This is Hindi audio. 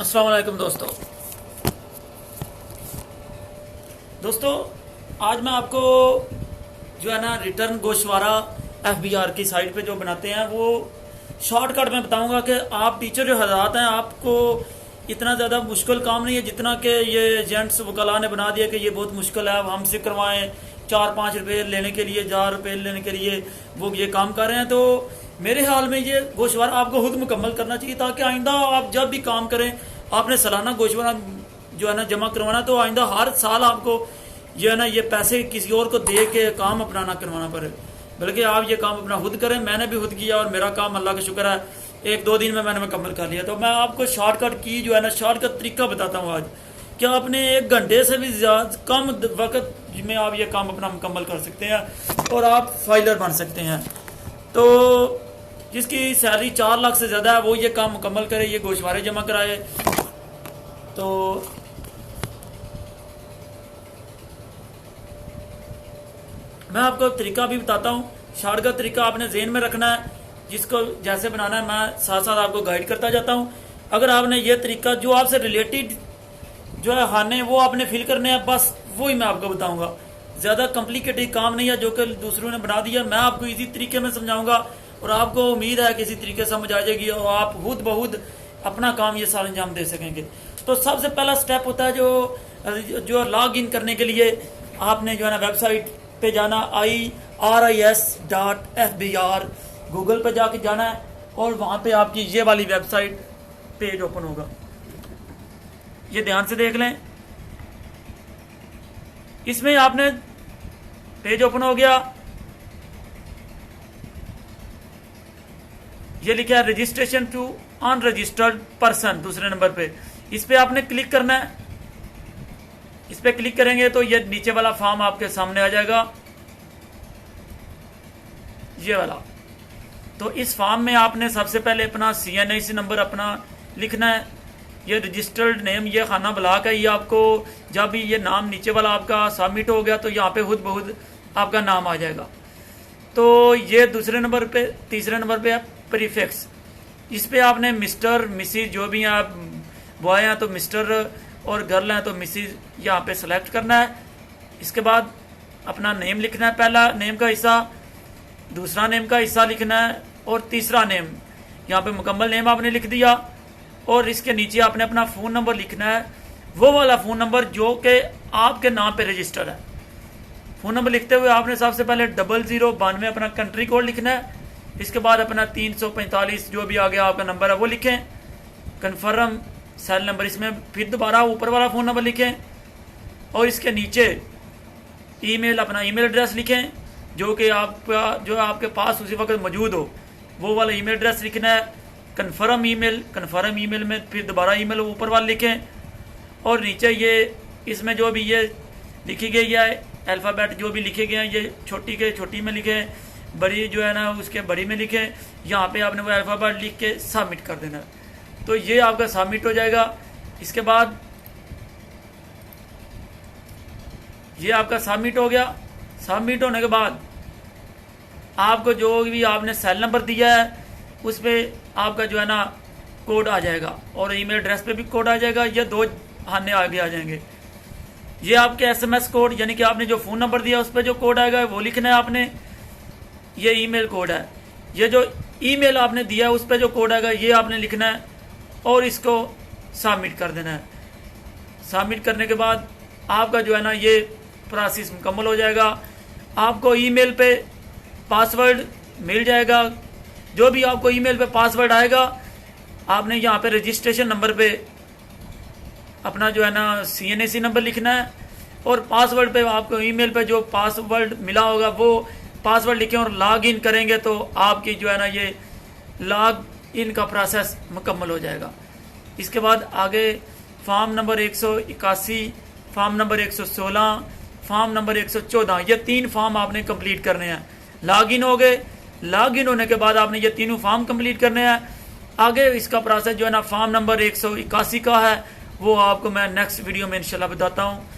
अस्सलाम वालेकुम दोस्तों आज मैं आपको जो है ना रिटर्न गोशवारा एफबीआर की साइट पे जो बनाते हैं वो शॉर्टकट में बताऊंगा कि आप टीचर जो हजरात हैं आपको इतना ज़्यादा मुश्किल काम नहीं है जितना कि ये एजेंट्स वकला ने बना दिया कि ये बहुत मुश्किल है, अब हमसे करवाएं 4-5 रुपये लेने के लिए 1000 रुपये लेने के लिए वो ये काम कर रहे हैं। तो मेरे ख्याल में ये गोशवारा आपको खुद मुकम्मल करना चाहिए ताकि आइंदा आप जब भी काम करें आपने सालाना गोशवारा जो है ना जमा करवाना, तो आइंदा हर साल आपको जो है ना ये पैसे किसी और को दे के काम अपना ना करवाना पड़े, बल्कि आप ये काम अपना खुद करें। मैंने भी खुद किया और मेरा काम अल्लाह का शुक्र है 1-2 दिन में मैंने मुकम्मल कर लिया। तो मैं आपको शॉर्टकट की जो है ना शॉर्टकट तरीका बताता हूँ आज, क्या आपने 1 घंटे से भी कम वक्त में आप ये काम अपना मुकम्मल कर सकते हैं और आप फाइलर बन सकते हैं। तो जिसकी सैलरी 4 लाख से ज़्यादा है वो ये काम मुकम्मल करे, ये गोशवारे जमा कराए। तो मैं आपको तरीका भी बताता हूँ, शॉर्टकट तरीका आपने जेहन में रखना है, जिसको जैसे बनाना है मैं साथ साथ आपको गाइड करता जाता हूँ। अगर आपने ये तरीका जो आपसे रिलेटेड जो है खाने वो आपने फिल करने हैं, बस वही मैं आपको बताऊंगा। ज़्यादा कॉम्प्लिकेटेड काम नहीं है जो कि दूसरों ने बना दिया, मैं आपको इसी तरीके में समझाऊंगा और आपको उम्मीद है कि इसी तरीके से समझ आ जाएगी और आप खुद ब खुद अपना काम ये सारा अंजाम दे सकेंगे। तो सबसे पहला स्टेप होता है जो लॉग इन करने के लिए आपने जो है ना वेबसाइट पे जाना, iris.fbr गूगल पे जाके जाना है और वहाँ पे आपकी ये वाली वेबसाइट पेज ओपन होगा। ये ध्यान से देख लें, इसमें आपने पेज ओपन हो गया, ये लिखा है रजिस्ट्रेशन टू अनरजिस्टर्ड पर्सन दूसरे नंबर पे, इस पे आपने क्लिक करना है। इस पे क्लिक करेंगे तो ये नीचे वाला फॉर्म आपके सामने आ जाएगा, ये वाला। तो इस फॉर्म में आपने सबसे पहले अपना CNIC नंबर अपना लिखना है। ये रजिस्टर्ड नेम ये खाना ब्लॉक है, ये आपको जब भी ये नाम नीचे वाला आपका सबमिट हो गया तो यहाँ पे खुद ब खुद आपका नाम आ जाएगा। तो ये दूसरे नंबर पे, तीसरे नंबर पे है प्रीफिक्स, इस पे आपने मिस्टर मिसिज जो भी हैं, आप बॉय हैं तो मिस्टर और गर्ल हैं तो मिसिज यहाँ पे सेलेक्ट करना है। इसके बाद अपना नेम लिखना है, पहला नेम का हिस्सा, दूसरा नेम का हिस्सा लिखना है और तीसरा नेम, यहाँ पे मुकम्मल नेम आपने लिख दिया। और इसके नीचे आपने अपना फ़ोन नंबर लिखना है, वो वाला फ़ोन नंबर जो कि आपके नाम पे रजिस्टर है। फ़ोन नंबर लिखते हुए आपने सबसे पहले 0092 अपना कंट्री कोड लिखना है। इसके बाद अपना 345 जो भी आगे आपका नंबर है वो लिखें, कन्फर्म सेल नंबर, इसमें फिर दोबारा ऊपर वाला फ़ोन नंबर लिखें और इसके नीचे ईमेल, अपना ईमेल एड्रेस लिखें जो कि आपका जो आपके पास उसी वक्त मौजूद हो, वो वाला ईमेल एड्रेस लिखना है। कन्फर्म ईमेल में फिर दोबारा ईमेल ऊपर वाला लिखें और नीचे ये इसमें जो भी ये लिखी गई है अल्फ़ाबेट जो भी लिखे गए हैं ये छोटी के छोटी में लिखें, बड़ी जो है ना उसके बड़ी में लिखें। यहाँ पे आपने वो अल्फ़ाबेट लिख के सबमिट कर देना है, तो ये आपका सबमिट हो जाएगा। इसके बाद ये आपका सबमिट हो गया। सबमिट होने के बाद आपको जो भी आपने सेल नंबर दिया है उस पर आपका जो है ना कोड आ जाएगा और ईमेल एड्रेस पे भी कोड आ जाएगा, ये 2 खाने आगे आ जाएंगे। ये आपके SMS कोड यानी कि आपने जो फ़ोन नंबर दिया उस पर जो कोड आएगा वो लिखना है आपने, ये ईमेल कोड है। ये जो ईमेल आपने दिया है उस पर जो कोड आएगा ये आपने लिखना है और इसको सबमिट कर देना है। सबमिट करने के बाद आपका जो है ना ये प्रोसेस मुकम्मल हो जाएगा। आपको ईमेल पे पासवर्ड मिल जाएगा, जो भी आपको ईमेल पे पासवर्ड आएगा आपने यहाँ पे रजिस्ट्रेशन नंबर पे अपना जो है ना CNIC नंबर लिखना है और पासवर्ड पे आपको ईमेल पे जो पासवर्ड मिला होगा वो पासवर्ड लिखें और लॉग इन करेंगे तो आपकी जो है ना ये लॉग इन का प्रोसेस मुकम्मल हो जाएगा। इसके बाद आगे form number 181, form number 116, form number 114, ये 3 फॉर्म आपने कंप्लीट करने हैं। लॉग इन हो गए, लॉग इन होने के बाद आपने ये तीनों फॉर्म कंप्लीट करने हैं। आगे इसका प्रोसेस जो है ना फॉर्म नंबर 181 का है वो आपको मैं नेक्स्ट वीडियो में इंशाल्लाह बताता हूँ।